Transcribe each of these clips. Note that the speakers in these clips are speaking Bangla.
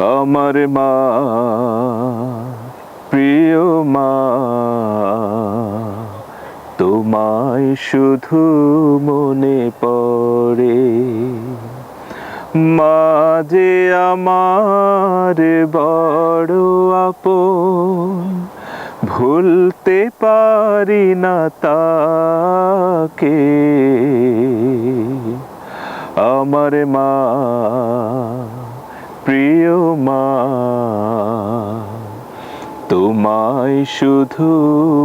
আমার মা, প্রিয় মা, তোমায় শুধু মনে পড়ে। মা যে আমার বড় আপন, ভুলতে পারি না তাকে। আমার মা, প্রিয় মা, তোমায় শুধু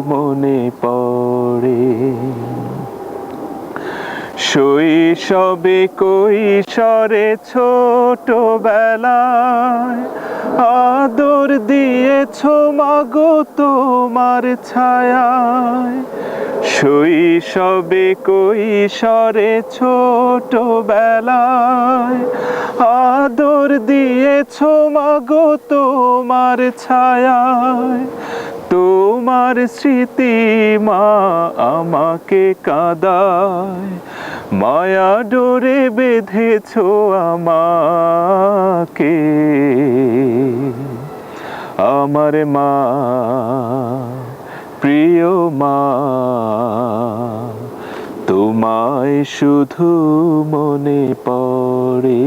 মনে পড়ে। শৈশবে কৈশোরে ছোটবেলায় আদর দিয়েছ মাগো তোমার ছায়ায়। শৈশবে কৈশোরে ছোটবেলায় আদর দিয়েছ মাগো তোমার ছায়ায়। তোমার স্মৃতি মা আমাকে কাঁদায়, মায়া ডোরে বেঁধেছ আমাকে। আমার মা, প্রিয় মা, তোমায় শুধু মনে পড়ে।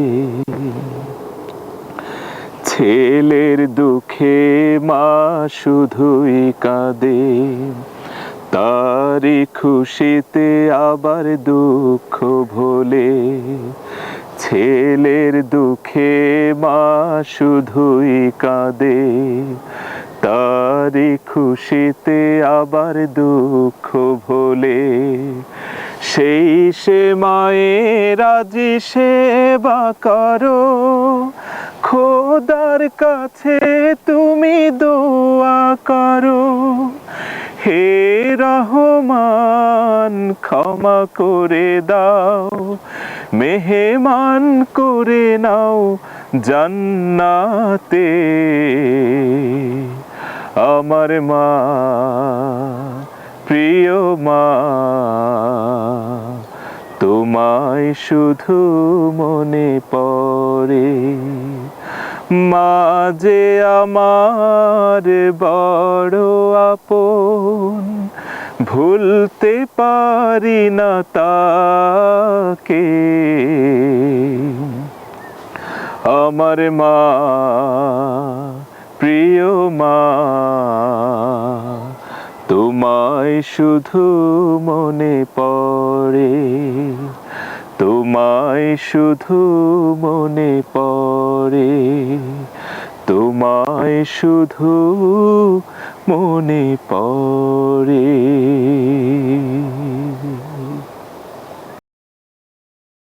ছেলের দুঃখে মা শুধুই কাঁদে, তারই খুশিতে আবার দুঃখ ভোলে। ছেলের দুঃখে মা শুধুই কাঁদে, তারই খুশিতে আবার দুঃখ ভোলে। সেই সে মায়ের আজি সেবা করো, খোদার কাছে তুমি দোয়া করো। হে রহমান ক্ষমা করে দাও, মেহমান করে নাও জান্নাতে। আমার মা, প্রিয় মা, তোমায় শুধু মনে পড়ে। মা যে আমার বড় আপন, ভুলতে পারি না তাকে। আমার মা, প্রিয় মা, তোমায় শুধু মনে পড়ে। তোমায় শুধু মনে পড়ে, তোমায় শুধু মনে পড়ে।